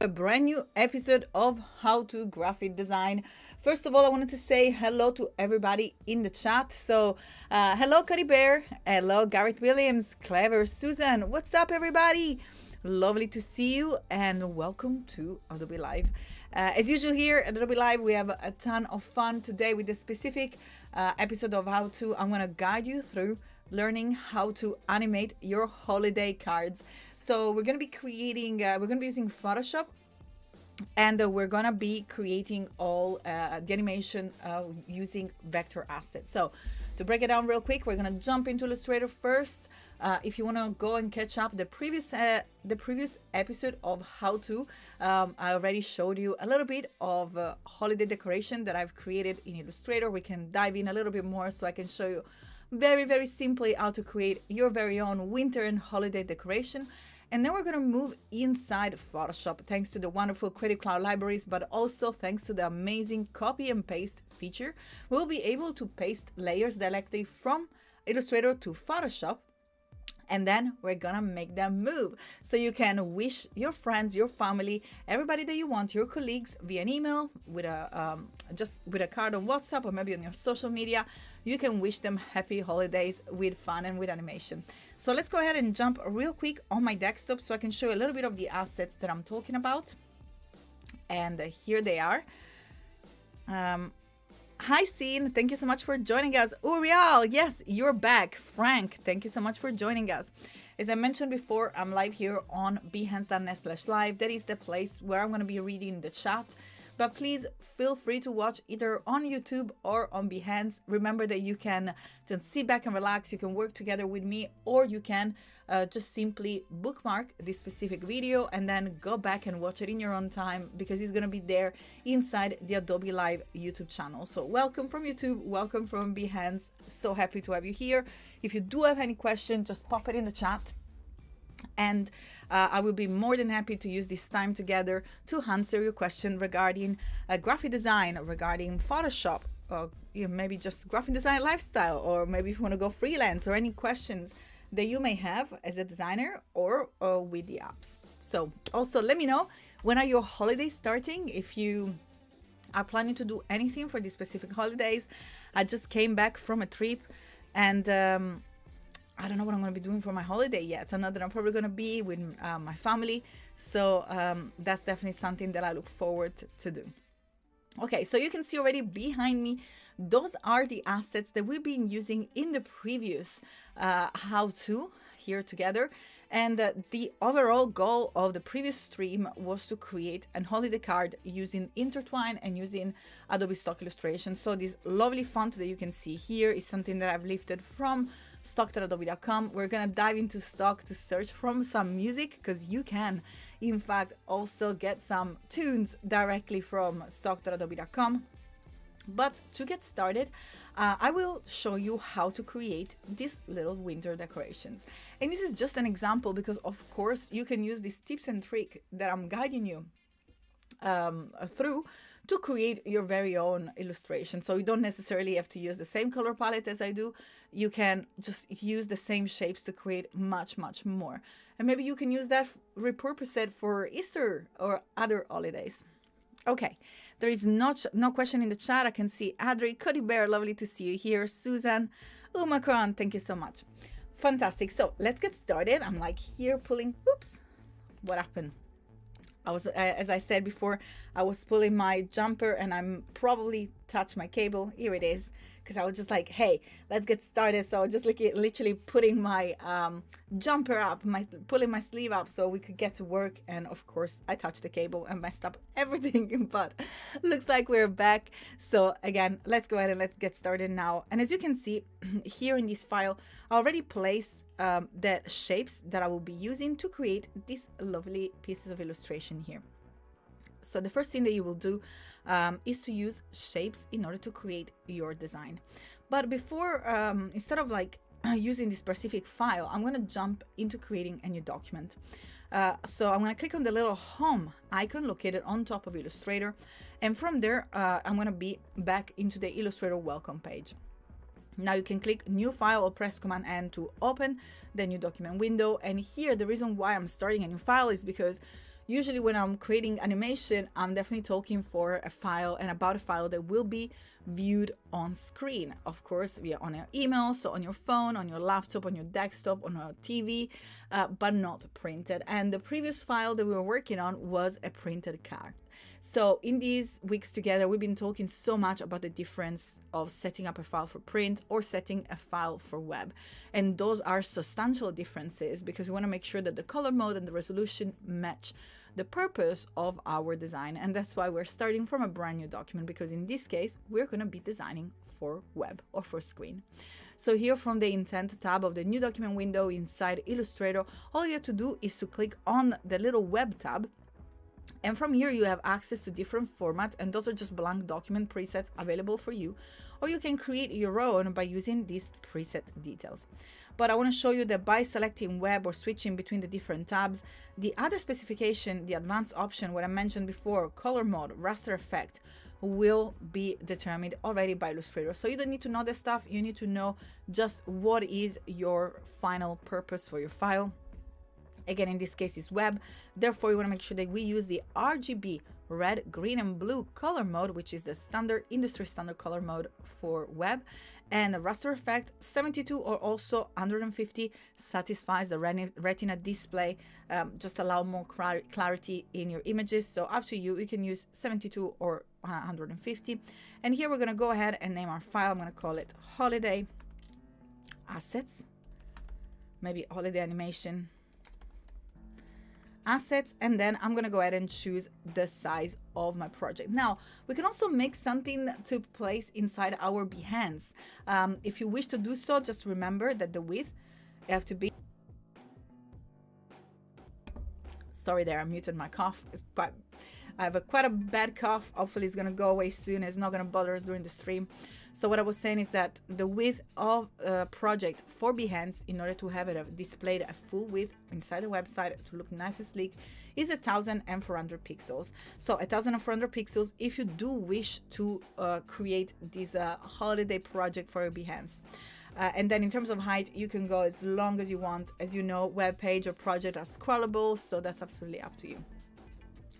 A brand new episode of How to Graphic Design. First of all, I wanted to say hello to everybody in the chat. So, hello, Cody Bear. Hello, Gareth Williams. Clever Susan. What's up, everybody? Lovely to see you and welcome to Adobe Live. As usual here at Adobe Live, we have a ton of fun today with this specific episode of How To. I'm going to guide you through learning how to animate your holiday cards. So we're going to be creating, we're going to be using Photoshop, and we're going to be creating all the animation using vector assets. So to break it down real quick, we're going to jump into Illustrator first. If you want to go and catch up the previous episode of How To, I already showed you a little bit of holiday decoration that I've created in Illustrator. We can dive in a little bit more so I can show you very simply how to create your very own winter and holiday decoration. And then we're going to move inside Photoshop thanks to the wonderful Creative Cloud libraries, but also thanks to the amazing copy and paste feature. We'll be able to paste layers directly from Illustrator to Photoshop, and then we're gonna make them move. So you can wish your friends, your family, everybody that you want, your colleagues, via an email, with a just with a card on WhatsApp or maybe on your social media. You can wish them happy holidays with fun and with animation. So let's go ahead and jump real quick on my desktop so I can show you a little bit of the assets that I'm talking about. And here they are. Hi, Scene. Thank you so much for joining us. Uriel, yes, you're back. Frank, thank you so much for joining us. As I mentioned before, I'm live here on behance.net/live. That is the place where I'm going to be reading the chat. But please feel free to watch either on YouTube or on Behance. Remember that you can just sit back and relax. You can work together with me, or you can just simply bookmark this specific video and then go back and watch it in your own time, because it's going to be there inside the Adobe Live YouTube channel. So welcome from YouTube, welcome from Behance. So happy to have you here. If you do have any questions, just pop it in the chat. And I will be more than happy to use this time together to answer your question regarding graphic design, regarding Photoshop, or maybe just graphic design lifestyle, or maybe if you want to go freelance, or any questions that you may have as a designer or with the apps. So also let me know, when are your holidays starting? If you are planning to do anything for these specific holidays. I just came back from a trip, and I don't know what I'm going to be doing for my holiday yet. I know that I'm probably going to be with my family. So that's definitely something that I look forward to do. Okay, so you can see already behind me, those are the assets that we've been using in the previous How To here together. And the overall goal of the previous stream was to create an holiday card using Intertwine and using Adobe Stock Illustration. So this lovely font that you can see here is something that I've lifted from stock.adobe.com. We're gonna dive into stock to search from some music, because you can in fact also get some tunes directly from stock.adobe.com. But to get started, I will show you how to create these little winter decorations. And this is just an example, because of course you can use these tips and tricks that I'm guiding you through to create your very own illustration. So you don't necessarily have to use the same color palette as I do. You can just use the same shapes to create much more. And maybe you can use that, repurpose it for Easter or other holidays. Okay, there is no question in the chat. I can see Adri, Cody Bear, lovely to see you here. Susan, Macron, thank you so much. Fantastic. So let's get started. I'm like here pulling, oops, what happened? I was, as I said before, I was pulling my jumper and I'm probably touched my cable. Here it is, because I was just like, hey, let's get started. So I was just like literally putting my jumper up, pulling my sleeve up so we could get to work. And of course, I touched the cable and messed up everything, but looks like we're back. So again, let's go ahead and let's get started now. And as you can see here in this file, I already placed the shapes that I will be using to create these lovely pieces of illustration here. So the first thing that you will do is to use shapes in order to create your design. But before, instead of like using this specific file, I'm going to jump into creating a new document. So I'm going to click on the little home icon located on top of Illustrator. And from there, I'm going to be back into the Illustrator welcome page. Now you can click new file or press Command N to open the new document window. And here, the reason why I'm starting a new file is because Usually when I'm creating animation, I'm definitely talking for a file and about a file that will be viewed on screen. Of course, via on your email, so on your phone, on your laptop, on your desktop, on a TV, but not printed. And the previous file that we were working on was a printed card. So in these weeks together, we've been talking so much about the difference of setting up a file for print or setting a file for web. And those are substantial differences because we want to make sure that the color mode and the resolution match the purpose of our design. And that's why we're starting from a brand new document, because in this case, we're going to be designing for web or for screen. So here from the Intent tab of the new document window inside Illustrator, all you have to do is to click on the little web tab. And from here, you have access to different formats, and those are just blank document presets available for you. Or you can create your own by using these preset details. But I want to show you that by selecting web or switching between the different tabs, the other specification, the advanced option, what I mentioned before, color mode, raster effect, will be determined already by Illustrator. So you don't need to know the stuff, you need to know just what is your final purpose for your file. Again, in this case, it's web. Therefore, you want to make sure that we use the RGB red, green, and blue color mode, which is the standard industry standard color mode for web. And the raster effect 72 or also 150 satisfies the retina display, just allow more clarity in your images. So up to you, you can use 72 or 150. And here we're going to go ahead and name our file. I'm going to call it holiday assets, maybe holiday animation assets, and then I'm going to go ahead and choose the size of my project. Now, we can also make something to place inside our Behance. If you wish to do so, just remember that the width have to be... Sorry there, I muted my cough. I have quite a bad cough. Hopefully it's going to go away soon. It's not going to bother us during the stream. So what I was saying is that the width of a project for Behance, in order to have it displayed a full width inside the website to look nice and sleek, is 1400 pixels. So 1400 pixels if you do wish to create this holiday project for your Behance. And then in terms of height, you can go as long as you want. As you know, web page or project are scrollable, so that's absolutely up to you.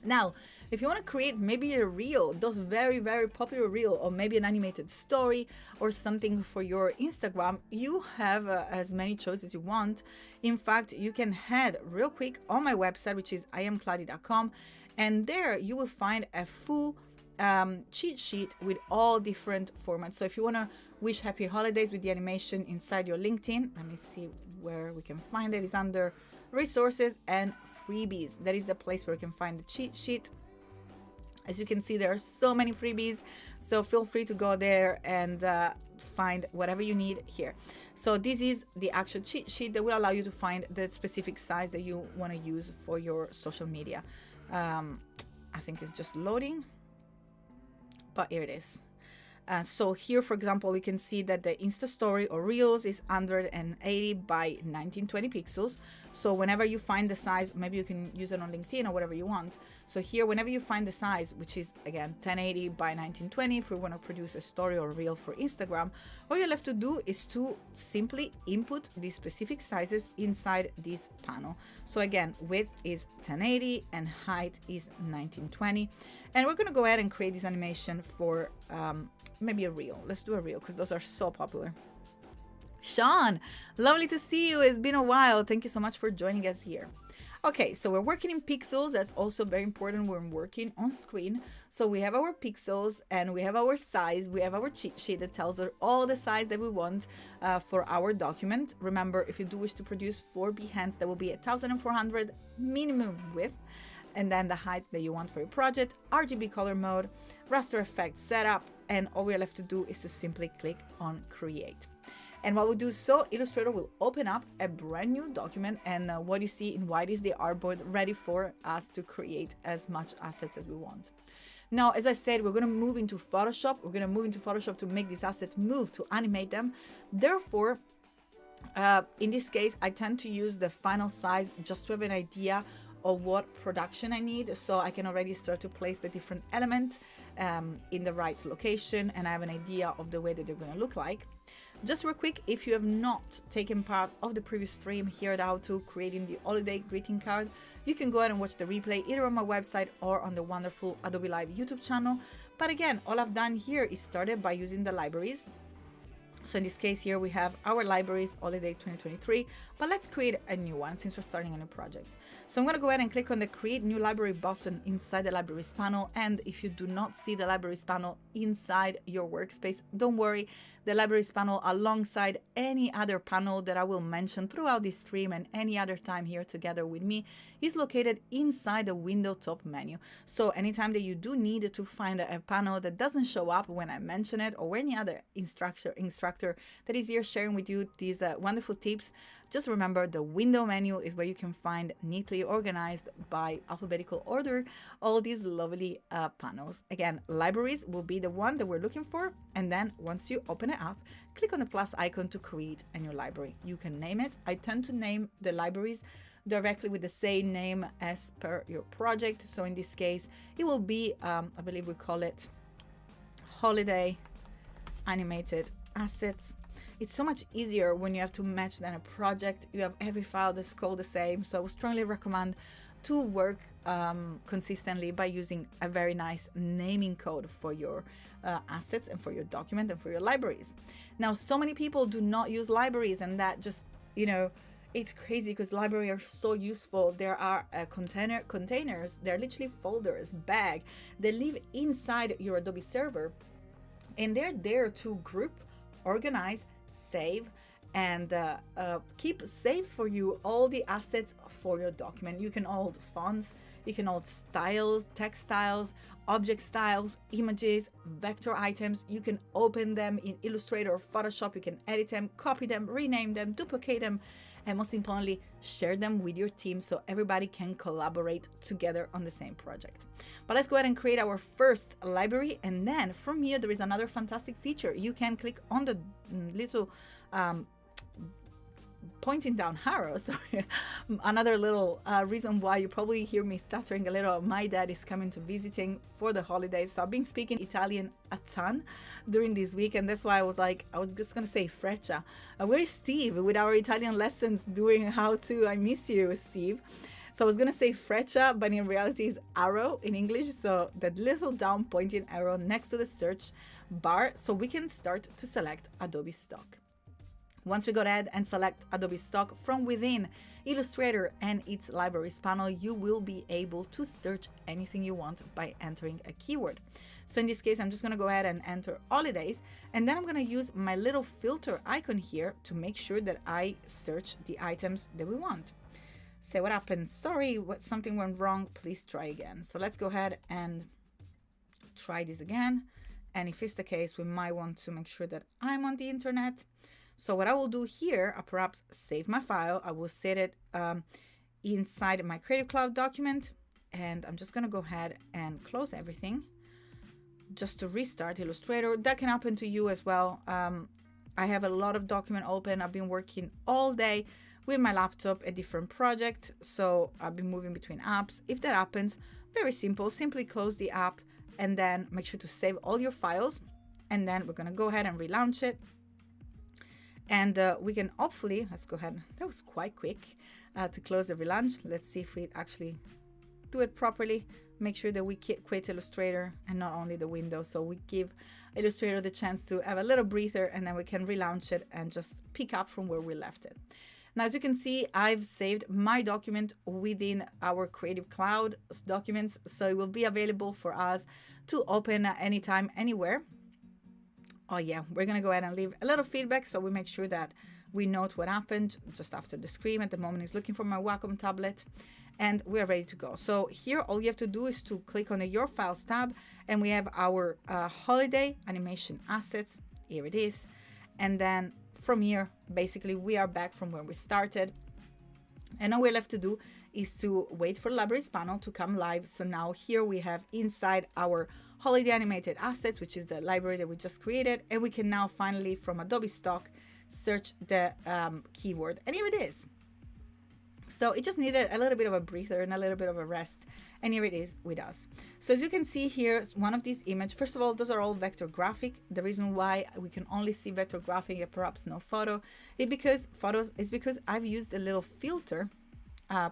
Now, if you want to create maybe a reel, those very, very popular reel, or maybe an animated story or something for your Instagram, you have as many choices as you want. In fact, you can head real quick on my website, which is iamkladi.com, and there you will find a full cheat sheet with all different formats. So if you want to wish happy holidays with the animation inside your LinkedIn, let me see where we can find it. It's under resources and freebies. That is the place where you can find the cheat sheet. As you can see, there are so many freebies, so feel free to go there and find whatever you need here. So this is the actual cheat sheet that will allow you to find the specific size that you want to use for your social media. I think it's just loading, but here it is. So here, for example, you can see that the Insta story or Reels is 180 by 1920 pixels. So whenever you find the size, maybe you can use it on LinkedIn or whatever you want. So here, whenever you find the size, which is again 1080 by 1920, if we want to produce a story or reel for Instagram, all you're left to do is to simply input these specific sizes inside this panel. So again, width is 1080 and height is 1920. And we're going to go ahead and create this animation for maybe a reel. Let's do a reel because those are so popular. Sean, lovely to see you. It's been a while. Thank you so much for joining us here. Okay, so we're working in pixels. That's also very important when working on screen. So we have our pixels and we have our size. We have our cheat sheet that tells us all the size that we want for our document. Remember, if you do wish to produce for Behance, that will be 1400 minimum width. And then the height that you want for your project, RGB color mode, raster effect setup, and all we're left to do is to simply click on create. And while we do so, Illustrator will open up a brand new document, and what you see in white is the artboard ready for us to create as much assets as we want. Now, as I said, we're going to move into Photoshop. We're going to move into Photoshop to make these assets move, to animate them. Therefore, in this case, I tend to use the final size just to have an idea of what production I need, so I can already start to place the different elements in the right location, and I have an idea of the way that they're going to look like. Just real quick, if you have not taken part of the previous stream here at How to Creating the Holiday Greeting Card, you can go ahead and watch the replay either on my website or on the wonderful Adobe Live YouTube channel. But again, all I've done here is started by using the libraries. So in this case here, we have our libraries, Holiday 2023, but let's create a new one since we're starting a new project. So I'm going to go ahead and click on the Create New Library button inside the Libraries panel. And if you do not see the Libraries panel inside your workspace, don't worry. The Libraries panel, alongside any other panel that I will mention throughout this stream and any other time here together with me, is located inside the window top menu. So anytime that you do need to find a panel that doesn't show up when I mention it, or any other instructor that is here sharing with you these wonderful tips, just remember the window menu is where you can find neatly organized by alphabetical order all these lovely panels. Again, libraries will be the one that we're looking for. And then once you open it up, click on the plus icon to create a new library. You can name it. I tend to name the libraries directly with the same name as per your project. So in this case, it will be, I believe we call it Holiday Animated Assets. It's so much easier when you have to match than a project. You have every file that's called the same. So I would strongly recommend to work consistently by using a very nice naming code for your assets and for your document and for your libraries. Now, so many people do not use libraries, and that just, you know, it's crazy because libraries are so useful. There are containers. They're literally folders, bag. They live inside your Adobe server, and they're there to group, organize, save, and keep safe for you all the assets for your document. You can hold fonts, you can hold styles, text styles, object styles, images, vector items. You can open them in Illustrator or Photoshop. You can edit them, copy them, rename them, duplicate them, and most importantly, share them with your team so everybody can collaborate together on the same project. But let's go ahead and create our first library. And then from here, there is another fantastic feature. You can click on the little pointing down arrow, sorry, another little reason why you probably hear me stuttering a little. My dad is coming to visiting for the holidays, so I've been speaking Italian a ton during this week, and that's why I was just gonna say freccia. Where is Steve with our Italian lessons doing how to? I miss you, Steve. So I was gonna say freccia, but in reality it's arrow in English. So that little down pointing arrow next to the search bar, so we can start to select Adobe Stock. Once we go ahead and select Adobe Stock from within Illustrator and its libraries panel, you will be able to search anything you want by entering a keyword. So in this case, I'm just going to go ahead and enter holidays, and then I'm going to use my little filter icon here to make sure that I search the items that we want. Say what happened? Sorry, something went wrong. Please try again. So let's go ahead and try this again. And if it's the case, we might want to make sure that I'm on the internet. So what I will do here, I perhaps save my file. I will set it inside my Creative Cloud document, and I'm just going to go ahead and close everything just to restart Illustrator. That can happen to you as well. I have a lot of document open. I've been working all day with my laptop, a different project. So I've been moving between apps. If that happens, very simple, simply close the app and then make sure to save all your files. And then we're going to go ahead and relaunch it. And we can hopefully, let's go ahead. That was quite quick to close the relaunch. Let's see if we actually do it properly. Make sure that we quit Illustrator and not only the window. So we give Illustrator the chance to have a little breather, and then we can relaunch it and just pick up from where we left it. Now, as you can see, I've saved my document within our Creative Cloud documents. So it will be available for us to open at anytime, anywhere. Oh yeah, we're gonna go ahead and leave a little feedback so we make sure that we note what happened just after the screen. At the moment is looking for my Wacom tablet, and we're ready to go. So here all you have to do is to click on the Your Files tab, and we have our holiday animation assets. Here it is. And then from here, basically we are back from where we started. And all we're left to do is to wait for the libraries panel to come live. So now here we have inside our holiday animated assets, which is the library that we just created, and we can now finally from Adobe Stock search the keyword, and here it is. So it just needed a little bit of a breather and a little bit of a rest, and here it is with us. So as you can see here, one of these images, first of all, those are all vector graphic. The reason why we can only see vector graphic and perhaps no photo is because I've used a little filter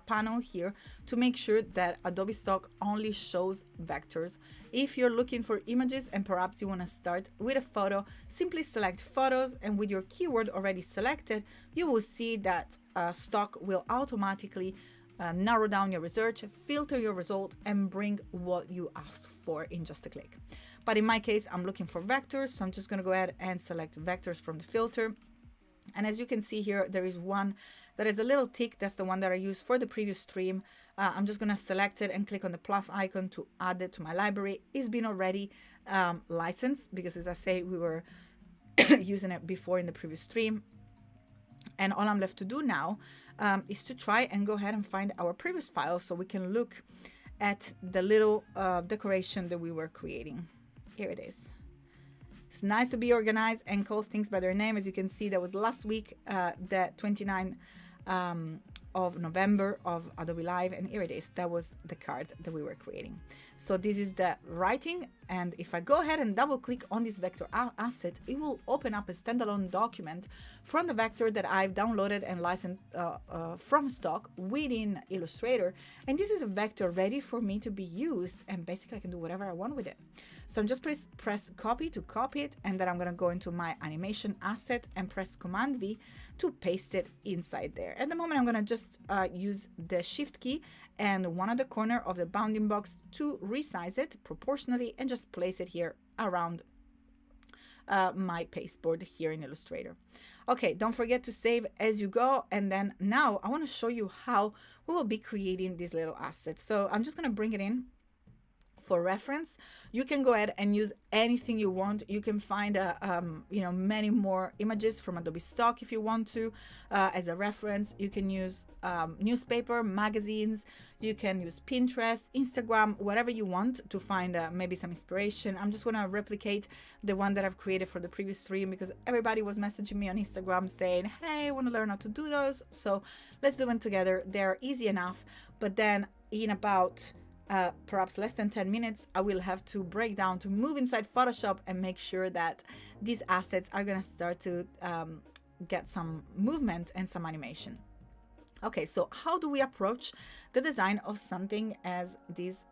panel here to make sure that Adobe Stock only shows vectors. If you're looking for images and perhaps you want to start with a photo, simply select photos, and with your keyword already selected, you will see that Stock will automatically narrow down your research, filter your result, and bring what you asked for in just a click. But in my case, I'm looking for vectors, so I'm just going to go ahead and select vectors from the filter. And as you can see here, there is one that is a little tick. That's the one that I used for the previous stream. I'm just going to select it and click on the plus icon to add it to my library. It's been already licensed because, as I say, we were using it before in the previous stream. And all I'm left to do now is to try and go ahead and find our previous file so we can look at the little decoration that we were creating. Here it is. It's nice to be organized and call things by their name. As you can see, that was last week, the 29th of November of Adobe Live, and here it is. That was the card that we were creating. So this is the writing, and if I go ahead and double click on this vector asset, it will open up a standalone document from the vector that I've downloaded and licensed from stock within Illustrator, and this is a vector ready for me to be used, and basically I can do whatever I want with it. So I'm just press copy to copy it, and then I'm going to go into my animation asset and press Command V to paste it inside there. At the moment, I'm going to just use the Shift key and one at the corner of the bounding box to resize it proportionally and just place it here around my pasteboard here in Illustrator. Okay, don't forget to save as you go. And then now I want to show you how we will be creating these little assets. So I'm just going to bring it in. For reference, you can go ahead and use anything you want. You can find many more images from Adobe Stock if you want to as a reference. You can use newspaper, magazines, you can use Pinterest, Instagram, whatever you want to find maybe some inspiration. I'm just going to replicate the one that I've created for the previous stream because everybody was messaging me on Instagram saying, hey, I want to learn how to do those. So let's do them together. They're easy enough, but then in about perhaps less than 10 minutes, I will have to break down to move inside Photoshop and make sure that these assets are going to start to get some movement and some animation. Okay, so how do we approach the design of something as this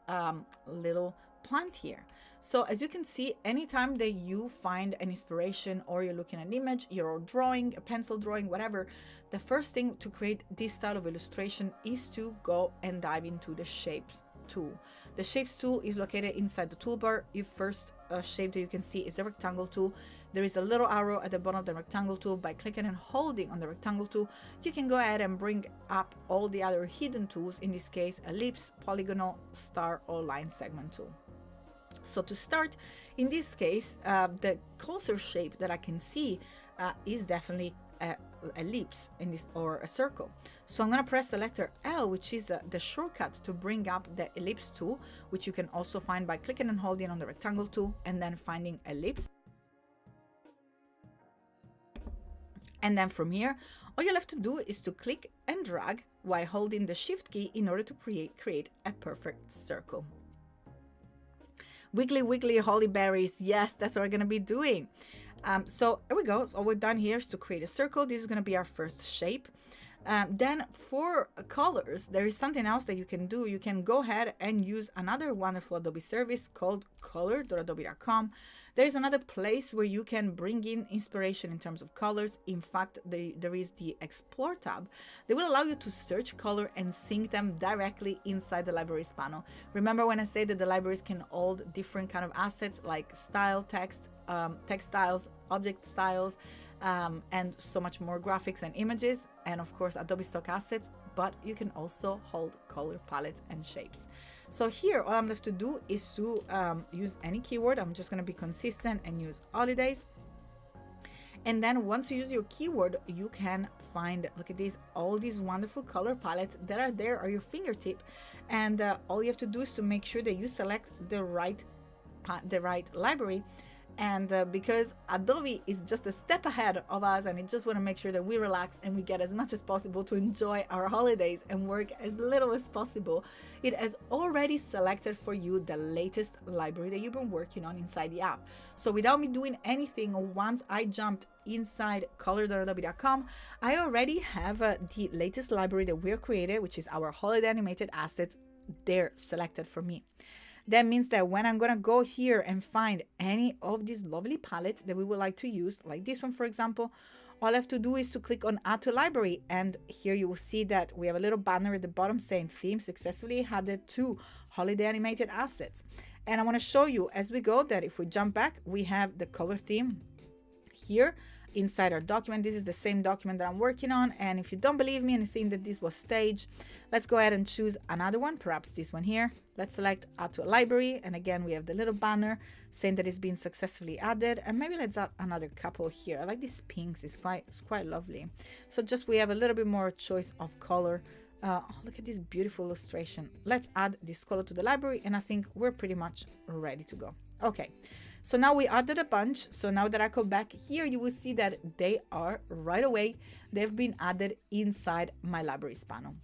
little plant here? So as you can see, anytime that you find an inspiration or you're looking at an image, you're drawing, a pencil drawing, whatever, the first thing to create this style of illustration is to go and dive into the shapes tool. The shapes tool is located inside the toolbar. Your first shape that you can see is the rectangle tool. There is a little arrow at the bottom of the rectangle tool. By clicking and holding on the rectangle tool, you can go ahead and bring up all the other hidden tools, in this case ellipse, polygonal, star, or line segment tool. So to start, in this case, the closer shape that I can see is definitely ellipse in this, or a circle. So I'm going to press the letter L, which is the shortcut to bring up the ellipse tool, which you can also find by clicking and holding on the rectangle tool and then finding ellipse. And then from here, all you have to do is to click and drag while holding the Shift key in order to create a perfect circle. Wiggly wiggly holly berries. Yes, that's what we're going to be doing. So here we go. So all we've done here is to create a circle. This is going to be our first shape. Then for colors, there is something else that you can do. You can go ahead and use another wonderful Adobe service called color.adobe.com. There is another place where you can bring in inspiration in terms of colors. In fact, there is the Explore tab that will allow you to search color and sync them directly inside the libraries panel. Remember when I say that the libraries can hold different kind of assets like style, text, text styles, object styles, and so much more, graphics and images, and of course Adobe Stock assets, but you can also hold color palettes and shapes. So here all I'm left to do is to use any keyword. I'm just going to be consistent and use holidays. And then once you use your keyword, you can find, look at these, all these wonderful color palettes that are there at your fingertip. And all you have to do is to make sure that you select the right library And because Adobe is just a step ahead of us, and it just want to make sure that we relax and we get as much as possible to enjoy our holidays and work as little as possible, it has already selected for you the latest library that you've been working on inside the app. So without me doing anything, once I jumped inside color.adobe.com, I already have the latest library that we're created, which is our holiday animated assets. They're selected for me. That means that when I'm going to go here and find any of these lovely palettes that we would like to use, like this one, for example, all I have to do is to click on Add to Library. And here you will see that we have a little banner at the bottom saying Theme successfully added to Holiday Animated Assets. And I want to show you as we go that if we jump back, we have the color theme here inside our document. This is the same document that I'm working on, and if you don't believe me and think that this was staged, let's go ahead and choose another one, perhaps this one here. Let's select Add to a Library, and again we have the little banner saying that it's been successfully added. And maybe let's add another couple here. I like these pinks, it's quite lovely. So just we have a little bit more choice of color. Oh, look at this beautiful illustration. Let's add this color to the library, and I think we're pretty much ready to go. Okay, so now we added a bunch. So now that I go back here, you will see that they are right away. They've been added inside my libraries panel.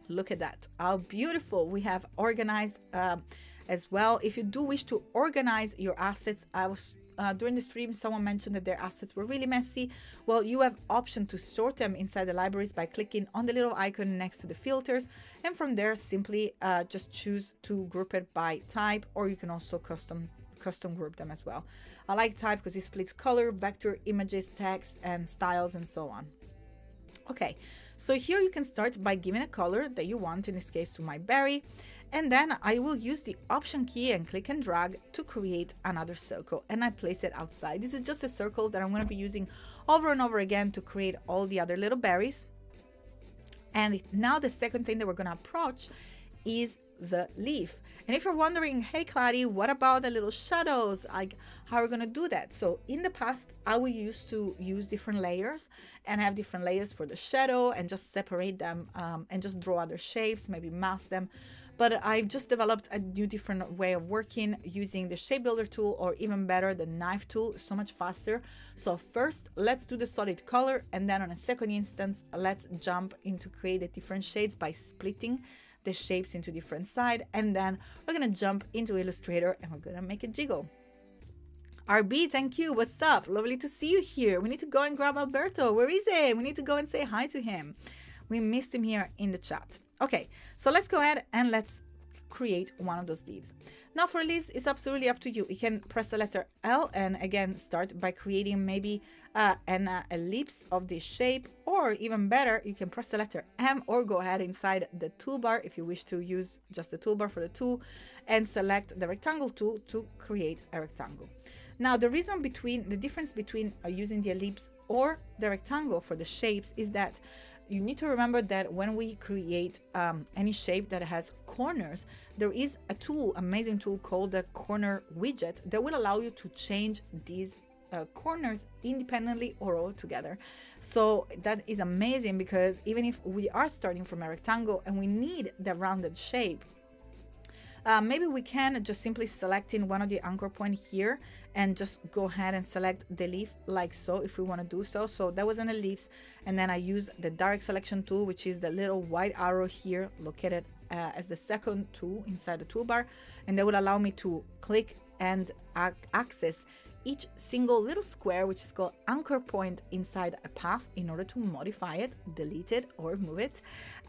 Look at that, how beautiful. We have organized as well. If you do wish to organize your assets, I was during the stream, someone mentioned that their assets were really messy. Well, you have option to sort them inside the libraries by clicking on the little icon next to the filters. And from there, simply just choose to group it by type, or you can also custom group them as well. I like type because it splits color, vector, images, text, and styles, and so on. Okay, so here you can start by giving a color that you want, in this case to my berry. And then I will use the option key and click and drag to create another circle, and I place it outside. This is just a circle that I'm going to be using over and over again to create all the other little berries. And now the second thing that we're going to approach is the leaf. And if you're wondering, hey Kladi, what about the little shadows? Like, how are we going to do that? So in the past, I would used to use different layers and have different layers for the shadow and just separate them and just draw other shapes, maybe mask them. But I've just developed a new different way of working using the shape builder tool, or even better, the knife tool. So much faster. So first, let's do the solid color, and then on a second instance, let's jump into create the different shades by splitting the shapes into different sides. And then we're gonna jump into Illustrator and we're gonna make it jiggle. RB, thank you. What's up? Lovely to see you here. We need to go and grab Alberto. Where is he? We need to go and say hi to him. We missed him here in the chat. Okay, so let's go ahead and let's create one of those leaves. Now for leaves, it's absolutely up to you. You can press the letter L and again start by creating maybe an ellipse of this shape, or even better, you can press the letter M or go ahead inside the toolbar if you wish to use just the toolbar for the tool and select the rectangle tool to create a rectangle. Now the difference between using the ellipse or the rectangle for the shapes is that you need to remember that when we create any shape that has corners, there is a tool, amazing tool called the corner widget that will allow you to change these corners independently or all together. So that is amazing, because even if we are starting from a rectangle and we need the rounded shape, maybe we can just simply select in one of the anchor point here and just go ahead and select the leaf like so if we want to do so. So that was an ellipse, and then I use the direct selection tool, which is the little white arrow here located as the second tool inside the toolbar, and that will allow me to click and access each single little square, which is called anchor point inside a path, in order to modify it, delete it, or move it.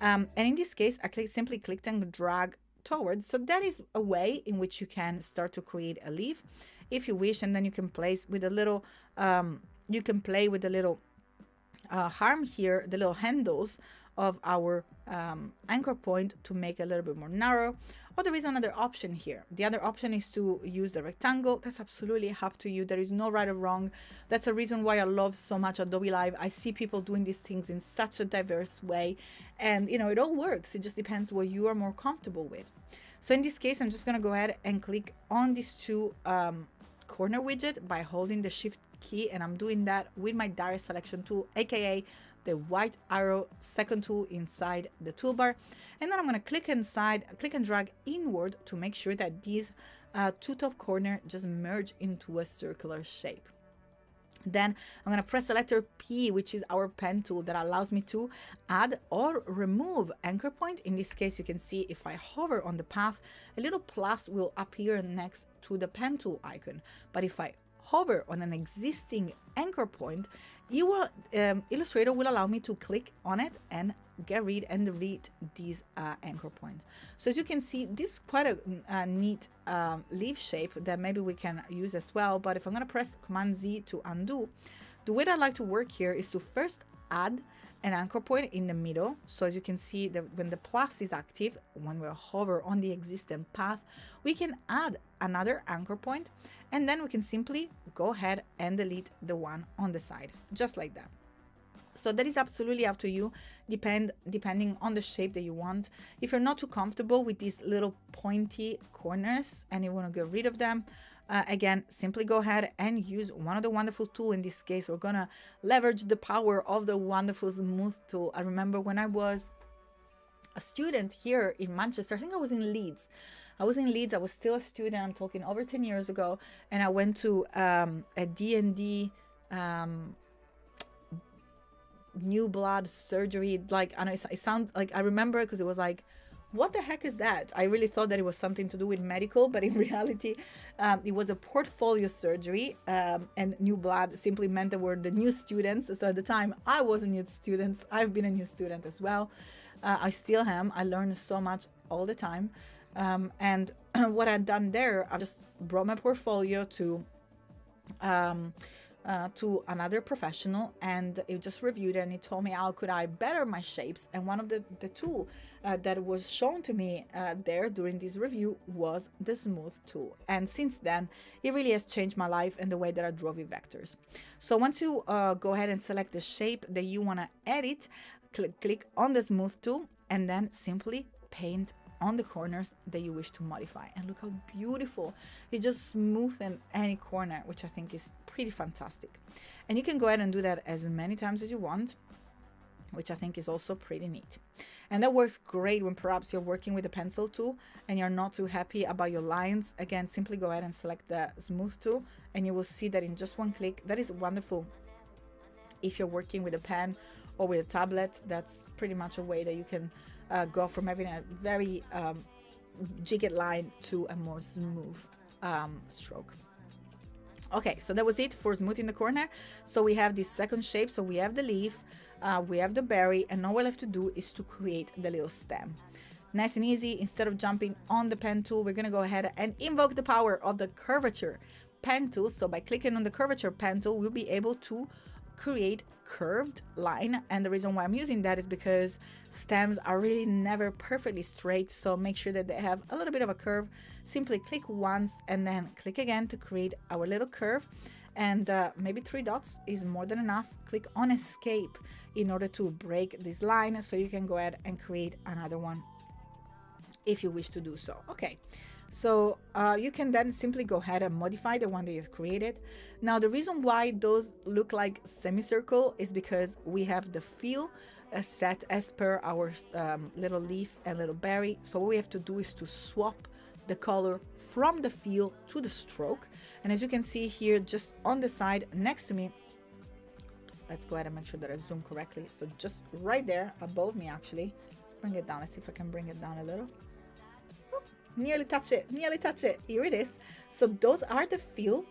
And in this case, I simply clicked and drag towards. So that is a way in which you can start to create a leaf if you wish, and then you can play with a little arm here, the little handles of our anchor point to make a little bit more narrow. Or there is another option here. The other option is to use the rectangle. That's absolutely up to you. There is no right or wrong. That's a reason why I love so much Adobe Live. I see people doing these things in such a diverse way, and you know, it all works. It just depends what you are more comfortable with. So in this case, I'm just gonna go ahead and click on these two corner widget by holding the shift key, and I'm doing that with my direct selection tool, aka the white arrow second tool inside the toolbar. And then I'm going to click and drag inward to make sure that these two top corner just merge into a circular shape. Then I'm going to press the letter P, which is our pen tool that allows me to add or remove anchor point. In this case, you can see if I hover on the path, a little plus will appear next to the pen tool icon. But if I hover on an existing anchor point, Illustrator will allow me to click on it and get rid and delete these anchor point. So as you can see, this is quite a neat leaf shape that maybe we can use as well. But if I'm going to press Command Z to undo, the way that I like to work here is to first add an anchor point in the middle. So as you can see, when the plus is active, when we hover on the existing path, we can add another anchor point, and then we can simply go ahead and delete the one on the side, just like that. So that is absolutely up to you, depending on the shape that you want. If you're not too comfortable with these little pointy corners and you want to get rid of them, again, simply go ahead and use one of the wonderful tools. In this case, we're gonna leverage the power of the wonderful smooth tool. I remember when I was a student here in Manchester, I think I was in Leeds. I was still a student, I'm talking over 10 years ago, and I went to a D&D new blood surgery. Like, I know it sounds like, I remember because it was like, what the heck is that? I really thought that it was something to do with medical, but in reality, it was a portfolio surgery, and new blood simply meant that we're the new students. So at the time, I was a new student. I've been a new student as well. I still am. I learn so much all the time. And what I've done there, I just brought my portfolio to another professional, and he just reviewed it, and he told me how could I better my shapes. And one of the tool that was shown to me there during this review was the smooth tool. And since then, it really has changed my life and the way that I draw with vectors. So once you go ahead and select the shape that you want to edit, click on the smooth tool, and then simply paint on the corners that you wish to modify. And look how beautiful it just smoothen any corner, which I think is pretty fantastic. And you can go ahead and do that as many times as you want, which I think is also pretty neat. And that works great when perhaps you're working with a pencil tool and you're not too happy about your lines. Again, simply go ahead and select the smooth tool, and you will see that in just one click. That is wonderful if you're working with a pen or with a tablet. That's pretty much a way that you can go from having a very jagged line to a more smooth stroke. Okay, so that was it for smoothing the corner. So we have this second shape. So we have the leaf, we have the berry, and all we have to do is to create the little stem. Nice and easy. Instead of jumping on the pen tool, we're gonna go ahead and invoke the power of the curvature pen tool. So by clicking on the curvature pen tool, we'll be able to create curved line. And the reason why I'm using that is because stems are really never perfectly straight, so make sure that they have a little bit of a curve. Simply click once and then click again to create our little curve, and maybe 3 dots is more than enough. Click on escape in order to break this line, so you can go ahead and create another one if you wish to do so. Okay, so you can then simply go ahead and modify the one that you've created. Now, the reason why those look like semicircle is because we have the fill set as per our little leaf and little berry. So what we have to do is to swap the color from the fill to the stroke. And as you can see here, just on the side next to me, let's go ahead and make sure that I zoom correctly. So just right there above me, actually, let's bring it down. Let's see if I can bring it down a little. Nearly touch it, nearly touch it. Here it is. So those are the fill,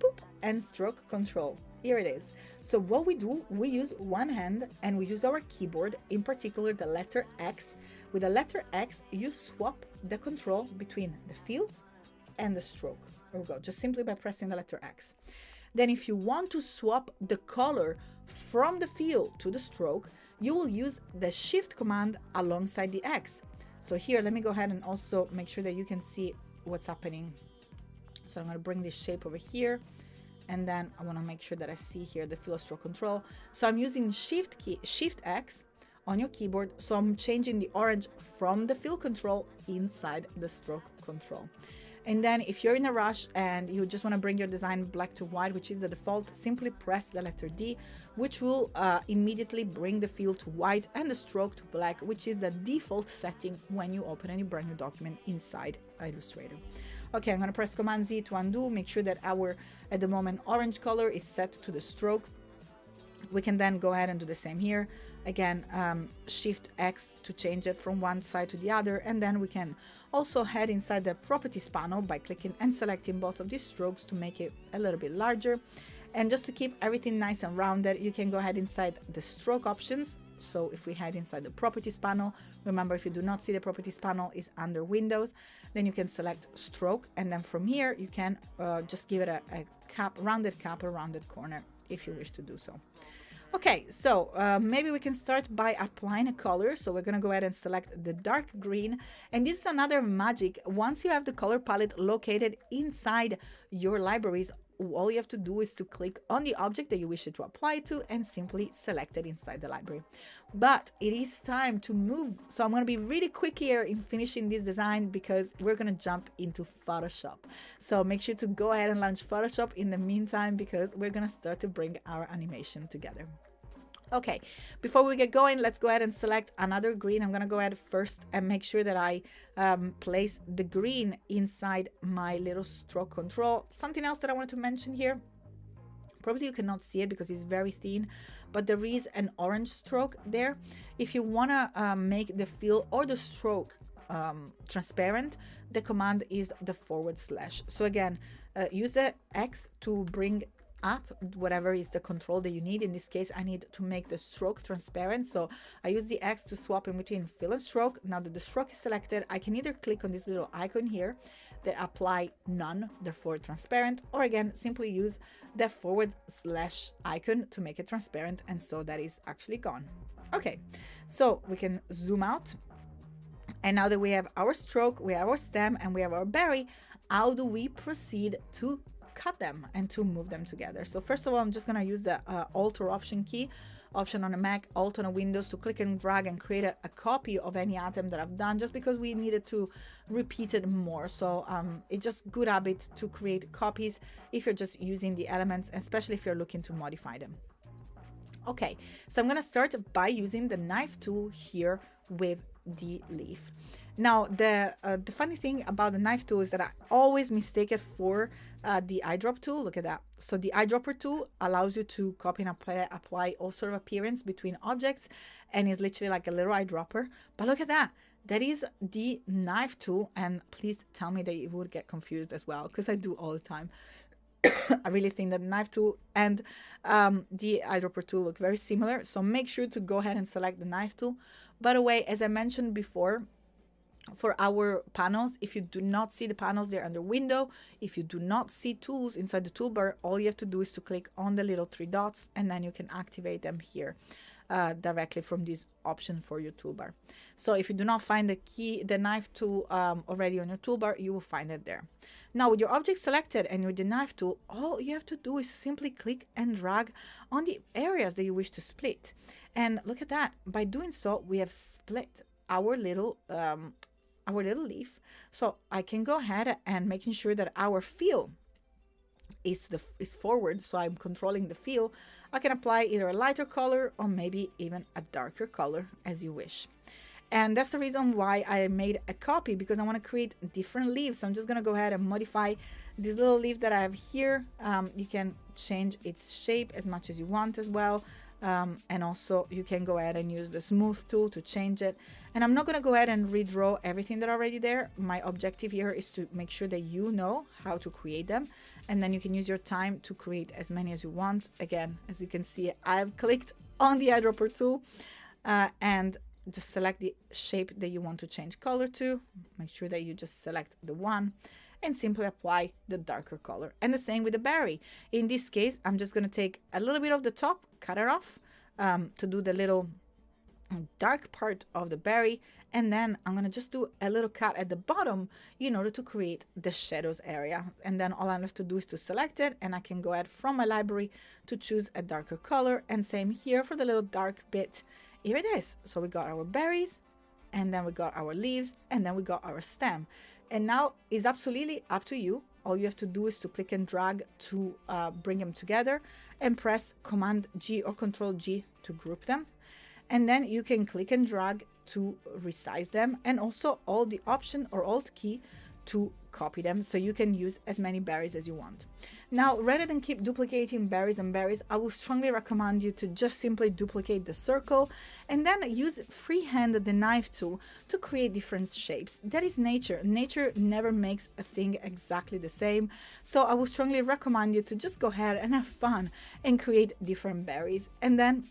boop, and stroke control. Here it is. So what we do, we use one hand and we use our keyboard, in particular the letter X. With the letter X, you swap the control between the fill and the stroke. There we go, just simply by pressing the letter X. Then if you want to swap the color from the fill to the stroke, you will use the Shift command alongside the X. So here, let me go ahead and also make sure that you can see what's happening. So I'm going to bring this shape over here, and then I want to make sure that I see here the fill stroke control. So I'm using Shift X on your keyboard. So I'm changing the orange from the fill control inside the stroke control. And then if you're in a rush and you just want to bring your design black to white, which is the default, simply press the letter D, which will immediately bring the fill to white and the stroke to black, which is the default setting when you open any brand new document inside Illustrator. Okay, I'm going to press Command Z to undo, make sure that our, at the moment, orange color is set to the stroke. We can then go ahead and do the same here. Again, Shift X to change it from one side to the other. And then we can also head inside the properties panel by clicking and selecting both of these strokes to make it a little bit larger. And just to keep everything nice and rounded, you can go ahead inside the stroke options. So if we head inside the properties panel, remember, if you do not see the properties panel is under Windows, then you can select stroke. And then from here, you can just give it a cap, rounded cap or rounded corner if you wish to do so. Okay, so maybe we can start by applying a color. So we're going to go ahead and select the dark green. And this is another magic. Once you have the color palette located inside your libraries, all you have to do is to click on the object that you wish it to apply to and simply select it inside the library. But it is time to move. So I'm going to be really quick here in finishing this design because we're going to jump into Photoshop. So make sure to go ahead and launch Photoshop in the meantime because we're going to start to bring our animation together. Okay, before we get going, let's go ahead and select another green. I'm going to go ahead first and make sure that I place the green inside my little stroke control. Something else that I wanted to mention here, probably you cannot see it because it's very thin, but there is an orange stroke there. If you want to make the fill or the stroke transparent, the command is the /. So again, use the X to bring up whatever is the control that you need. In this case, I need to make the stroke transparent, so I use the X to swap in between fill and stroke. Now that the stroke is selected, I can either click on this little icon here that apply none, therefore transparent, or again simply use the / icon to make it transparent, and so that is actually gone. Okay, so we can zoom out, and now that we have our stroke, we have our stem, and we have our berry, how do we proceed to cut them and to move them together? So first of all, I'm just going to use the Alt or Option key, Option on a Mac, Alt on a Windows, to click and drag and create a copy of any atom that I've done, just because we needed to repeat it more. So it's just good habit to create copies if you're just using the elements, especially if you're looking to modify them. Okay, so I'm going to start by using the knife tool here with the leaf. Now, the funny thing about the knife tool is that I always mistake it for the eyedrop tool. Look at that. So the eyedropper tool allows you to copy and apply all sort of appearance between objects, and it's literally like a little eyedropper. But look at that. That is the knife tool, and please tell me that you would get confused as well, because I do all the time. I really think that the knife tool and the eyedropper tool look very similar, so make sure to go ahead and select the knife tool. By the way, as I mentioned before, for our panels, if you do not see the panels, they're under Window. If you do not see tools inside the toolbar, all you have to do is to click on the little 3 dots, and then you can activate them here directly from this option for your toolbar. So if you do not find the knife tool already on your toolbar, you will find it there. Now, with your object selected and with the knife tool, all you have to do is simply click and drag on the areas that you wish to split. And look at that. By doing so, we have split our little leaf. So I can go ahead and making sure that our fill is forward, so I'm controlling the fill. I can apply either a lighter color or maybe even a darker color as you wish. And that's the reason why I made a copy, because I want to create different leaves. So I'm just going to go ahead and modify this little leaf that I have here. You can change its shape as much as you want as well. And also you can go ahead and use the smooth tool to change it. And I'm not going to go ahead and redraw everything that already there. My objective here is to make sure that you know how to create them, and then you can use your time to create as many as you want. Again, as you can see, I've clicked on the eyedropper tool and just select the shape that you want to change color to. Make sure that you just select the one and simply apply the darker color. And the same with the berry. In this case, I'm just going to take a little bit of the top, cut it off to do the little dark part of the berry, and then I'm going to just do a little cut at the bottom in order to create the shadows area. And then all I have to do is to select it, and I can go ahead from my library to choose a darker color. And same here for the little dark bit. Here it is. So we got our berries, and then we got our leaves, and then we got our stem. And now it's absolutely up to you. All you have to do is to click and drag to bring them together, and press Command G or Control G to group them. And then you can click and drag to resize them, and also all the Option or Alt key to copy them so you can use as many berries as you want. Now, rather than keep duplicating berries and berries, I will strongly recommend you to just simply duplicate the circle and then use freehand the knife tool to create different shapes. That is nature. Nature never makes a thing exactly the same. So I would strongly recommend you to just go ahead and have fun and create different berries. And then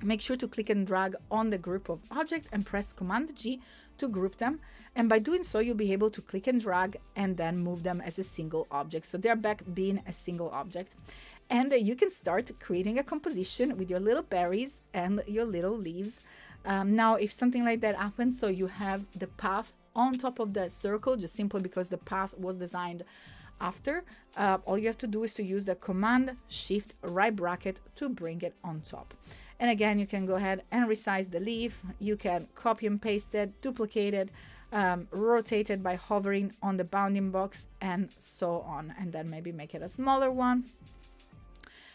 make sure to click and drag on the group of objects and press Command G to group them. And by doing so, you'll be able to click and drag and then move them as a single object. So they're back being a single object. And you can start creating a composition with your little berries and your little leaves. Now, if something like that happens, so you have the path on top of the circle, just simply because the path was designed after, all you have to do is to use the Command Shift right bracket to bring it on top. And again, you can go ahead and resize the leaf. You can copy and paste it, duplicate it, rotate it by hovering on the bounding box and so on. And then maybe make it a smaller one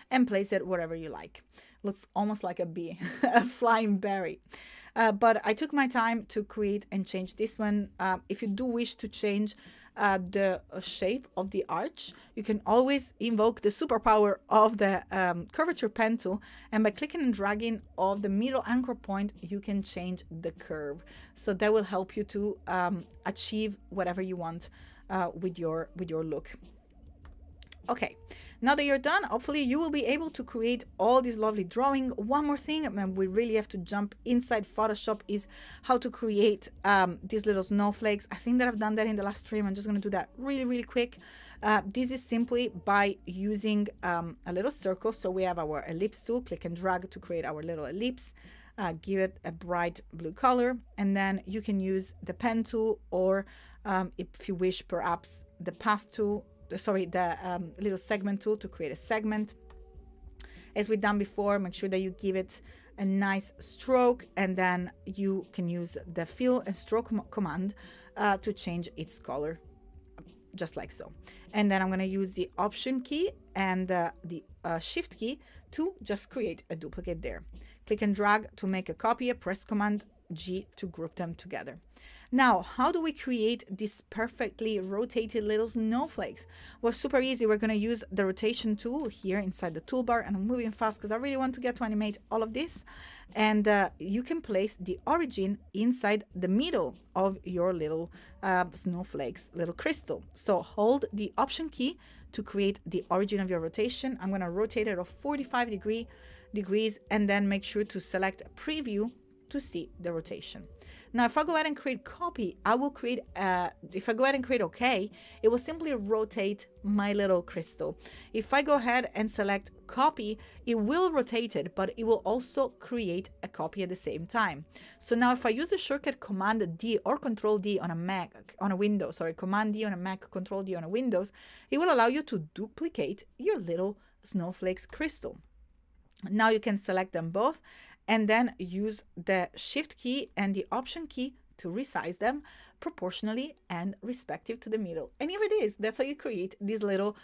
and place it wherever you like. Looks almost like a bee, a flying berry. But I took my time to create and change this one. If you do wish to change the shape of the arch, you can always invoke the superpower of the curvature pen tool, and by clicking and dragging of the middle anchor point, you can change the curve. So that will help you to achieve whatever you want with your look. Okay, now that you're done, hopefully you will be able to create all this lovely drawing. One more thing, and we really have to jump inside Photoshop, is how to create these little snowflakes. I think that I've done that in the last stream. I'm just going to do that really quick. This is simply by using a little circle. So we have our ellipse tool, click and drag to create our little ellipse. Give it a bright blue color, and then you can use the pen tool, or if you wish, perhaps the path tool, the little segment tool to create a segment. As we've done before, make sure that you give it a nice stroke, and then you can use the fill and stroke command to change its color, just like so. And then I'm going to use the Option key and the Shift key to just create a duplicate there. Click and drag to make a copy, press Command G to group them together. Now, how do we create these perfectly rotated little snowflakes? Well, super easy. We're going to use the rotation tool here inside the toolbar, and I'm moving fast because I really want to get to animate all of this. And you can place the origin inside the middle of your little snowflakes, little crystal. So hold the Option key to create the origin of your rotation. I'm going to rotate it of 45 degrees, and then make sure to select Preview to see the rotation. Now, if I go ahead and create copy, I will create, if I go ahead and create OK, it will simply rotate my little crystal. If I go ahead and select copy, it will rotate it, but it will also create a copy at the same time. So now if I use the shortcut Command D or Control D on a Mac, on a Windows, sorry, Command D on a Mac, Control D on a Windows, it will allow you to duplicate your little snowflakes crystal. Now you can select them both and then use the Shift key and the Option key to resize them proportionally and respective to the middle. And here it is. That's how you create this little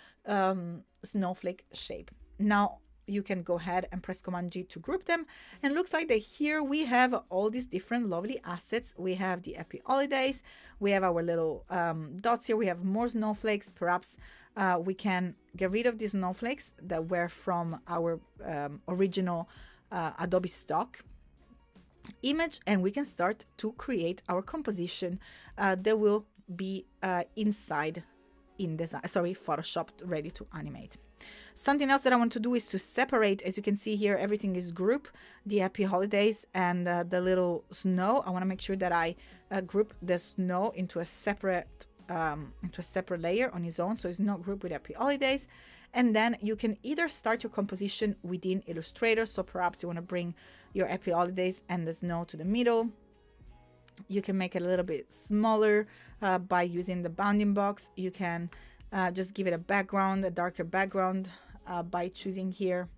snowflake shape. Now you can go ahead and press Command G to group them. And it looks like that here we have all these different lovely assets. We have the Happy Holidays. We have our little dots here. We have more snowflakes. Perhaps we can get rid of these snowflakes that were from our original Adobe stock image, and we can start to create our composition that will be inside Photoshop, ready to animate. Something else that I want to do is to separate. As you can see here, everything is grouped, the Happy Holidays and the little snow. I want to make sure that I group the snow into a separate layer on its own, so it's not grouped with Happy Holidays. And then you can either start your composition within Illustrator, so perhaps you want to bring your Happy Holidays and the snow to the middle. You can make it a little bit smaller by using the bounding box. You can just give it a background, a darker background by choosing here.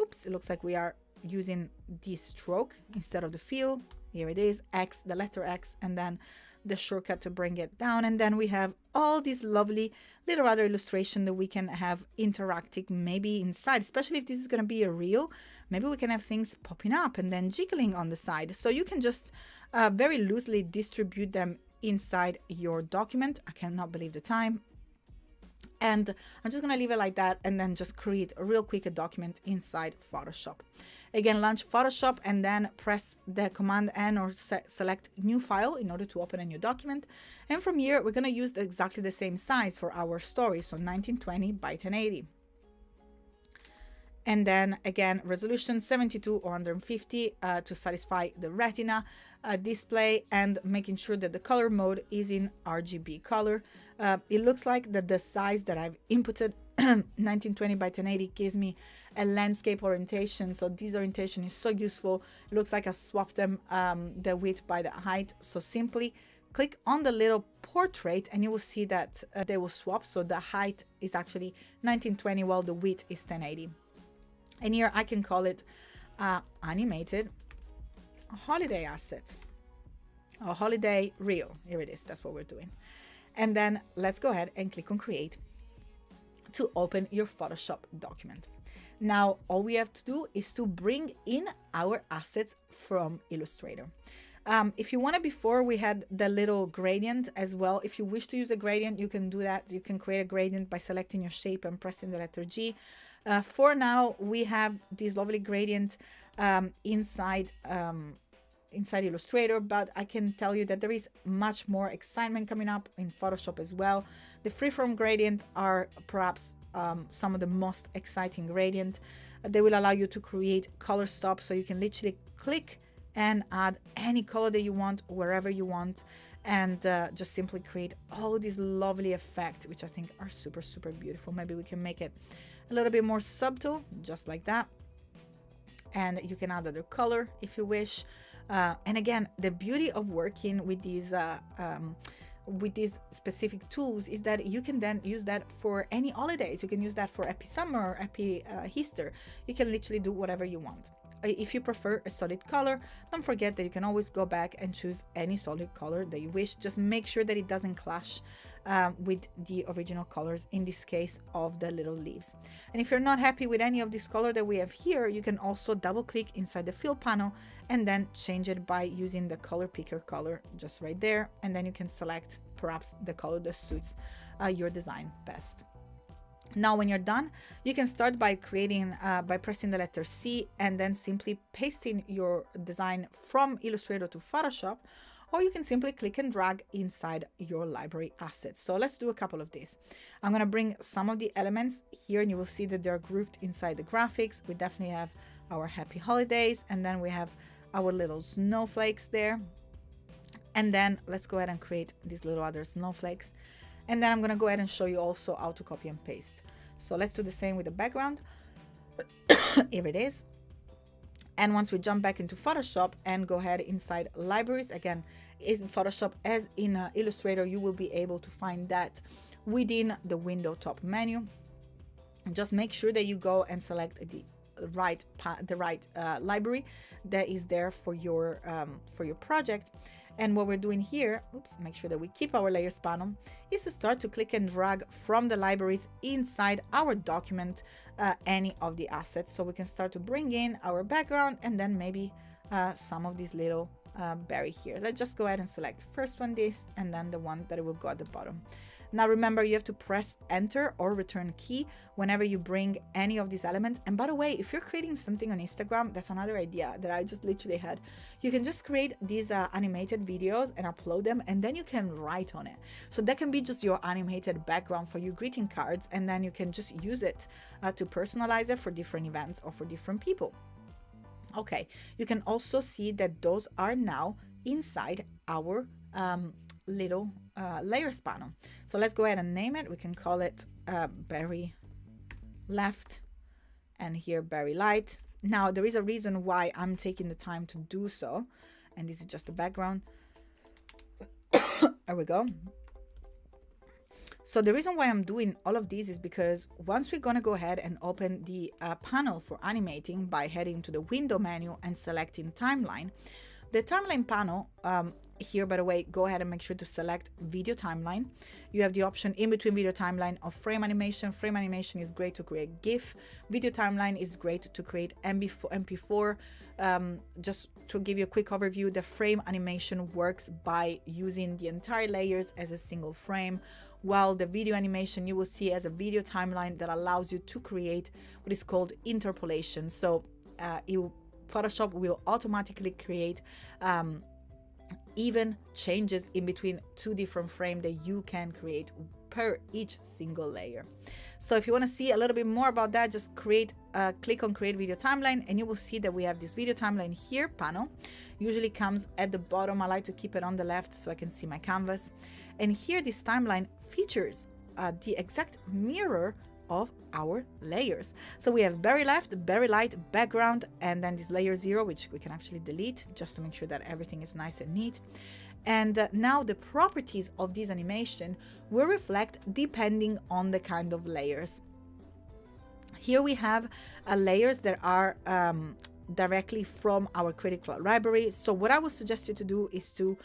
Oops, it looks like we are using the stroke instead of the fill. Here it is, X, the letter X, and then the shortcut to bring it down. And then we have all these lovely little other illustration that we can have interacting maybe inside, especially if this is going to be a reel. Maybe we can have things popping up and then jiggling on the side. So you can just very loosely distribute them inside your document. I cannot believe the time. And I'm just going to leave it like that and then just create a real quick document inside Photoshop. Again, launch Photoshop and then press the Command N or select new file in order to open a new document. And from here, we're going to use exactly the same size for our story. So 1920 by 1080. And then again, resolution 72 or 150 to satisfy the retina display, and making sure that the color mode is in RGB color. It looks like that the size that I've inputted 1920 by 1080 gives me a landscape orientation. So this orientation is so useful. It looks like I swapped them the width by the height. So simply click on the little portrait and you will see that they will swap. So the height is actually 1920 while the width is 1080. And here I can call it animated holiday asset or holiday reel. Here it is. That's what we're doing. And then let's go ahead and click on create to open your Photoshop document. Now, all we have to do is to bring in our assets from Illustrator. If you wanted, before we had the little gradient as well. If you wish to use a gradient, you can do that. You can create a gradient by selecting your shape and pressing the letter G. For now, we have this lovely gradient inside Illustrator, but I can tell you that there is much more excitement coming up in Photoshop as well. The freeform gradient are perhaps some of the most exciting gradient. They will allow you to create color stops, so you can literally click and add any color that you want wherever you want, and just simply create all these lovely effects, which I think are super, super beautiful. Maybe we can make it a little bit more subtle, just like that. And you can add other color if you wish. And again, the beauty of working with these specific tools is that you can then use that for any holidays. You can use that for Happy Summer or Happy Easter. You can literally do whatever you want. If you prefer a solid color, don't forget that you can always go back and choose any solid color that you wish. Just make sure that it doesn't clash with the original colors, in this case of the little leaves. And if you're not happy with any of this color that we have here, you can also double click inside the fill panel and then change it by using the color picker color just right there. And then you can select perhaps the color that suits your design best. Now, when you're done, you can start by creating, by pressing the letter C and then simply pasting your design from Illustrator to Photoshop, or you can simply click and drag inside your library assets. So let's do a couple of these. I'm going to bring some of the elements here and you will see that they're grouped inside the graphics. We definitely have our happy holidays, and then we have our little snowflakes there. And then let's go ahead and create these little other snowflakes. And then I'm going to go ahead and show you also how to copy and paste. So let's do the same with the background. Here it is. And once we jump back into Photoshop and go ahead inside libraries, again, in Photoshop as in Illustrator, you will be able to find that within the window top menu. And just make sure that you go and select the right library that is there for your project. And what we're doing here, oops, make sure that we keep our layers panel, is to start to click and drag from the libraries inside our document any of the assets. So we can start to bring in our background and then maybe some of these little berry here. Let's just go ahead and select first one, this, and then the one that will go at the bottom. Now remember, you have to press enter or return key whenever you bring any of these elements. And by the way, if you're creating something on Instagram, that's another idea that I just literally had. You can just create these animated videos and upload them, and then you can write on it. So that can be just your animated background for your greeting cards, and then you can just use it to personalize it for different events or for different people. Okay, you can also see that those are now inside our little layers panel. So let's go ahead and name it. We can call it berry left, and here berry light. Now there is a reason why I'm taking the time to do so, and this is just the background. There we go. So the reason why I'm doing all of these is because once we're going to go ahead and open the panel for animating by heading to the window menu and selecting timeline, the timeline panel here, by the way, go ahead and make sure to select video timeline. You have the option in between video timeline of frame animation. Frame animation is great to create GIF. Video timeline is great to create MP4. Just to give you a quick overview, the frame animation works by using the entire layers as a single frame, while the video animation you will see as a video timeline that allows you to create what is called interpolation. So Photoshop will automatically create even changes in between two different frames that you can create per each single layer. So if you want to see a little bit more about that, just click on create video timeline, and you will see that we have this video timeline here panel. Usually comes at the bottom. I like to keep it on the left so I can see my canvas. And here this timeline features the exact mirror of our layers. So we have very left, very light, background, and then this layer 0, which we can actually delete just to make sure that everything is nice and neat. And now the properties of this animation will reflect depending on the kind of layers. Here we have layers that are directly from our Creative Cloud library. So what I would suggest you to do is to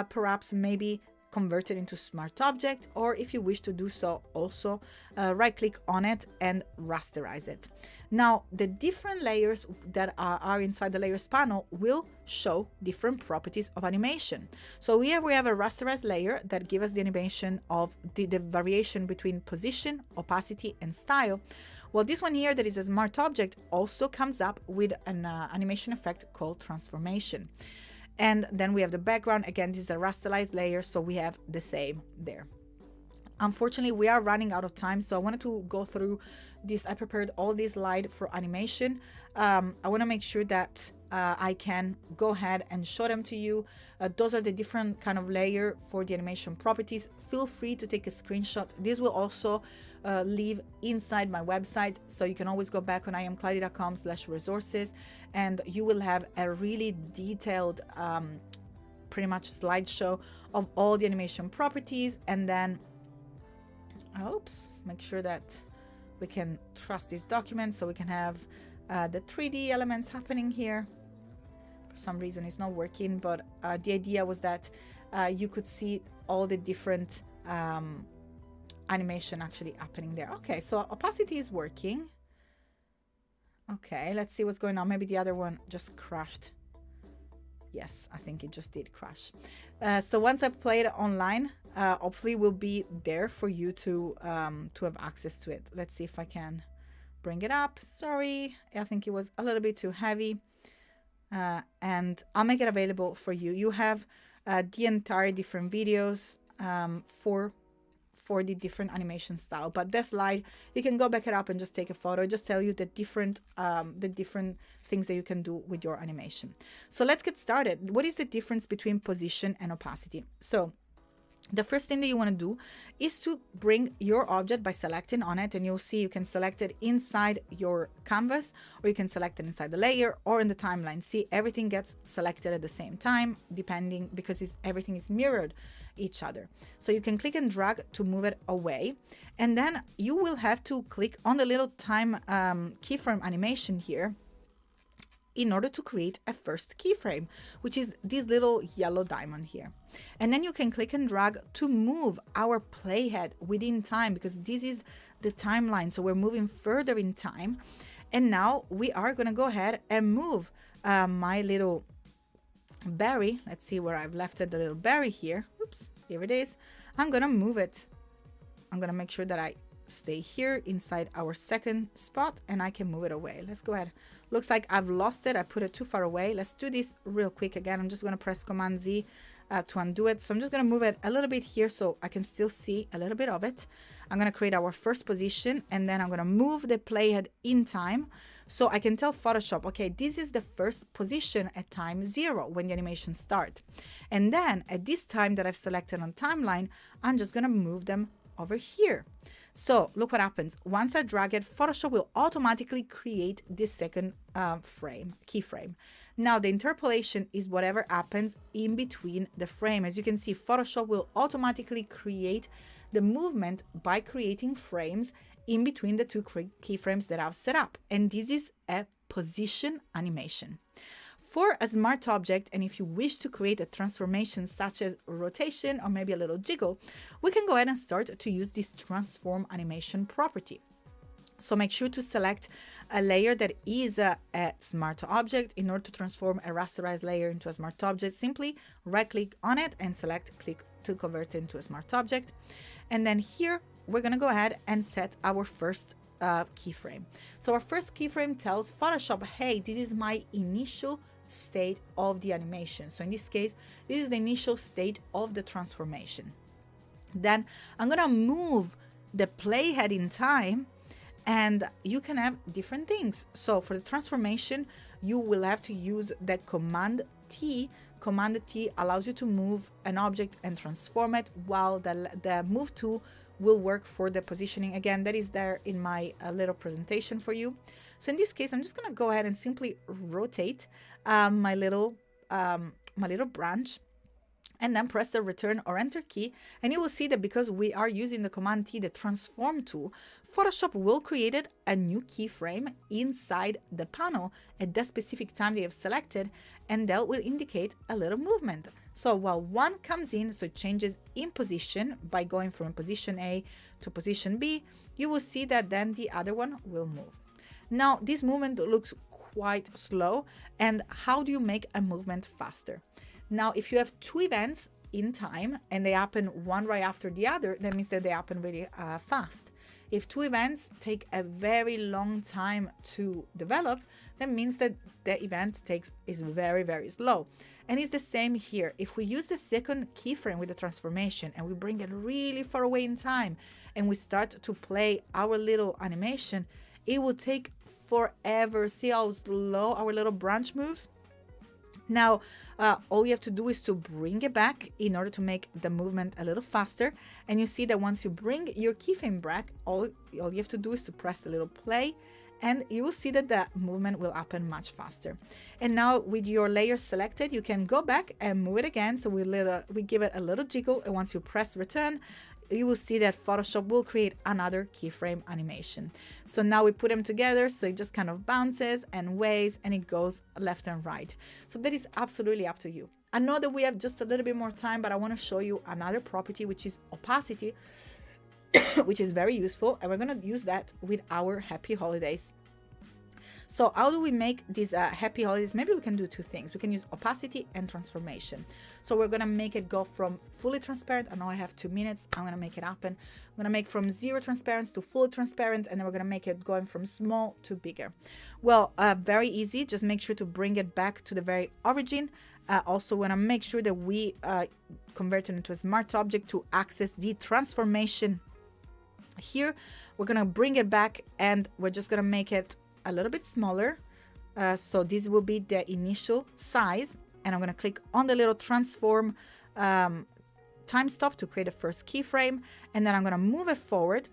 perhaps maybe convert it into smart object, or if you wish to do so, also right click on it and rasterize it. Now the different layers that are inside the layers panel will show different properties of animation. So here we have a rasterized layer that gives us the animation of the variation between position, opacity, and style. Well, this one here that is a smart object also comes up with an animation effect called transformation. And then we have the background. Again, this is a rasterized layer, so we have the same there. Unfortunately, we are running out of time, so I wanted to go through this. I prepared all these slides for animation. I want to make sure that I can go ahead and show them to you. Those are the different kind of layer for the animation properties. Feel free to take a screenshot. This will also live inside my website, so you can always go back on iamkladi.com/resources, and you will have a really detailed pretty much slideshow of all the animation properties. And then make sure that we can trust this document so we can have the 3D elements happening here. For some reason it's not working, but the idea was that you could see all the different animation actually happening there. Okay, so opacity is working. Okay, let's see what's going on. Maybe the other one just crashed. Yes, I think it just did crash. So once I play it online, hopefully will be there for you to have access to it. Let's see if I can bring it up. Sorry, I think it was a little bit too heavy. And I'll make it available for you. You have the entire different videos for the different animation style, but this slide you can go back it up and just take a photo. Just tell you the different things that you can do with your animation. So let's get started. What is the difference between position and opacity? So the first thing that you want to do is to bring your object by selecting on it, and you'll see you can select it inside your canvas, or you can select it inside the layer or in the timeline. See, everything gets selected at the same time, depending, because everything is mirrored each other. So you can click and drag to move it away, and then you will have to click on the little time keyframe animation here in order to create a first keyframe, which is this little yellow diamond here. And then you can click and drag to move our playhead within time, because this is the timeline, so we're moving further in time. And now we are going to go ahead and move my little berry. Let's see where I've left it, the little berry here. Oops, here it is. I'm going to move it. I'm going to make sure that I stay here inside our second spot, and I can move it away. Let's go ahead. Looks like I've lost it. I put it too far away. Let's do this real quick again. I'm just going to press Command Z to undo it. So I'm just going to move it a little bit here so I can still see a little bit of it. I'm going to create our first position, and then I'm going to move the playhead in time so I can tell Photoshop, okay, this is the first position at time 0 when the animation starts. And then at this time that I've selected on timeline, I'm just going to move them over here. So look what happens. Once I drag it, Photoshop will automatically create this second keyframe. Now the interpolation is whatever happens in between the frame. As you can see, Photoshop will automatically create the movement by creating frames in between the two keyframes that I've set up. And this is a position animation. For a smart object, and if you wish to create a transformation such as rotation or maybe a little jiggle, we can go ahead and start to use this transform animation property. So make sure to select a layer that is a smart object. In order to transform a rasterized layer into a smart object, simply right click on it and select click to convert it into a smart object. And then here we're going to go ahead and set our first keyframe. So our first keyframe tells Photoshop, hey, this is my initial state of the animation. So in this case, this is the initial state of the transformation. Then I'm going to move the playhead in time, and you can have different things. So for the transformation, you will have to use the Command T. Command T allows you to move an object and transform it, while the Move tool will work for the positioning. Again, that is there in my little presentation for you. So in this case, I'm just going to go ahead and simply rotate my little branch, and then press the return or enter key, and you will see that because we are using the Command T, the transform tool, Photoshop will create a new keyframe inside the panel at the specific time they have selected, and that will indicate a little movement. So while one comes in, so it changes in position by going from position A to position B, you will see that then the other one will move. Now this movement looks quite slow, and how do you make a movement faster? Now, if you have two events in time and they happen one right after the other, that means that they happen really fast. If two events take a very long time to develop, that means that the event is very, very slow. And it's the same here. If we use the second keyframe with the transformation and we bring it really far away in time and we start to play our little animation, it will take forever. See how slow our little branch moves? Now, all you have to do is to bring it back in order to make the movement a little faster. And you see that once you bring your keyframe back, all you have to do is to press the little play, and you will see that the movement will happen much faster. And now with your layer selected, you can go back and move it again. So we give it a little jiggle, and once you press return, you will see that Photoshop will create another keyframe animation. So now we put them together, so it just kind of bounces and waves and it goes left and right. So that is absolutely up to you. I know that we have just a little bit more time, but I want to show you another property, which is opacity, which is very useful, and we're going to use that with our happy holidays. So how do we make these happy holidays? Maybe we can do two things. We can use opacity and transformation. So we're going to make it go from fully transparent. I know I have 2 minutes. I'm going to make it happen. I'm going to make from zero transparency to fully transparent, and then we're going to make it going from small to bigger. Well, very easy. Just make sure to bring it back to the very origin. Also, we want to make sure that we convert it into a smart object to access the transformation. Here, we're going to bring it back, and we're just going to make it a little bit smaller. So this will be the initial size, and I'm going to click on the little transform time stop to create a first keyframe, and then I'm going to move it forward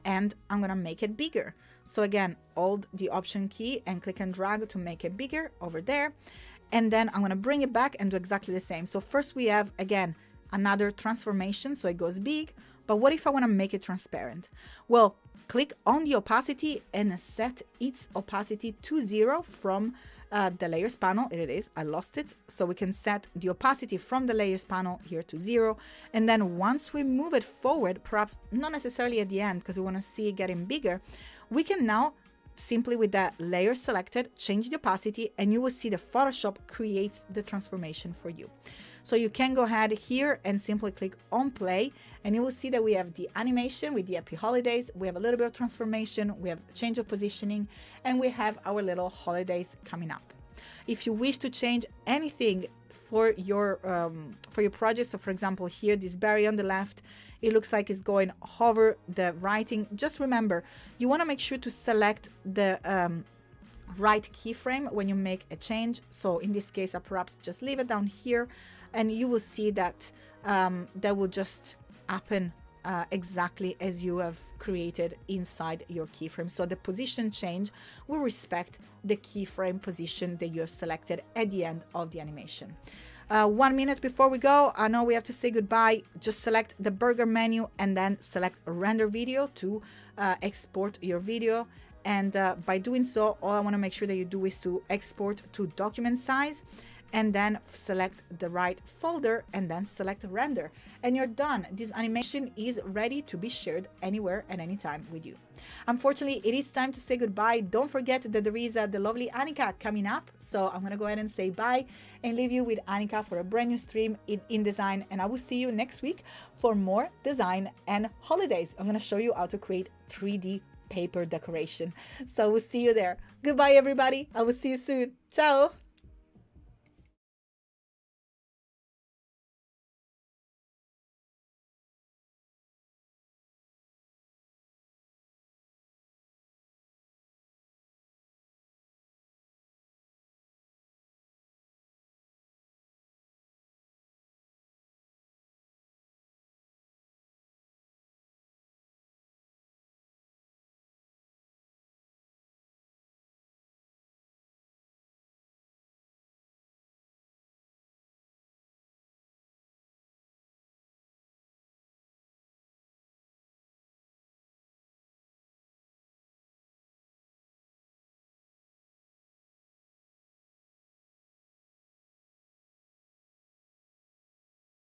and I'm going to make it bigger. So again, hold the option key and click and drag to make it bigger over there, and then I'm going to bring it back and do exactly the same. So first we have again another transformation, so it goes big. But what if I want to make it transparent? Well, click on the opacity and set its opacity to 0 from the layers panel. It is, I lost it. So we can set the opacity from the layers panel here to 0. And then once we move it forward, perhaps not necessarily at the end because we want to see it getting bigger, we can now simply with that layer selected, change the opacity, and you will see the Photoshop creates the transformation for you. So you can go ahead here and simply click on play, and you will see that we have the animation with the happy holidays, we have a little bit of transformation, we have change of positioning, and we have our little holidays coming up. If you wish to change anything for your project, so for example here this berry on the left, it looks like it's going over the writing. Just remember, you want to make sure to select the right keyframe when you make a change. So in this case, I perhaps just leave it down here, and you will see that that will just happen exactly as you have created inside your keyframe. So the position change will respect the keyframe position that you have selected at the end of the animation. 1 minute before we go, I know we have to say goodbye. Just select the burger menu and then select render video to export your video. And by doing so, all I want to make sure that you do is to export to document size, and then select the right folder and then select render, and you're done. This animation is ready to be shared anywhere and anytime with you. Unfortunately, it is time to say goodbye. Don't forget that there is the lovely Annika coming up, so I'm gonna go ahead and say bye and leave you with Annika for a brand new stream in InDesign, and I will see you next week for more design and holidays. I'm gonna show you how to create 3D paper decoration. So we'll see you there. Goodbye everybody. I will see you soon. Ciao.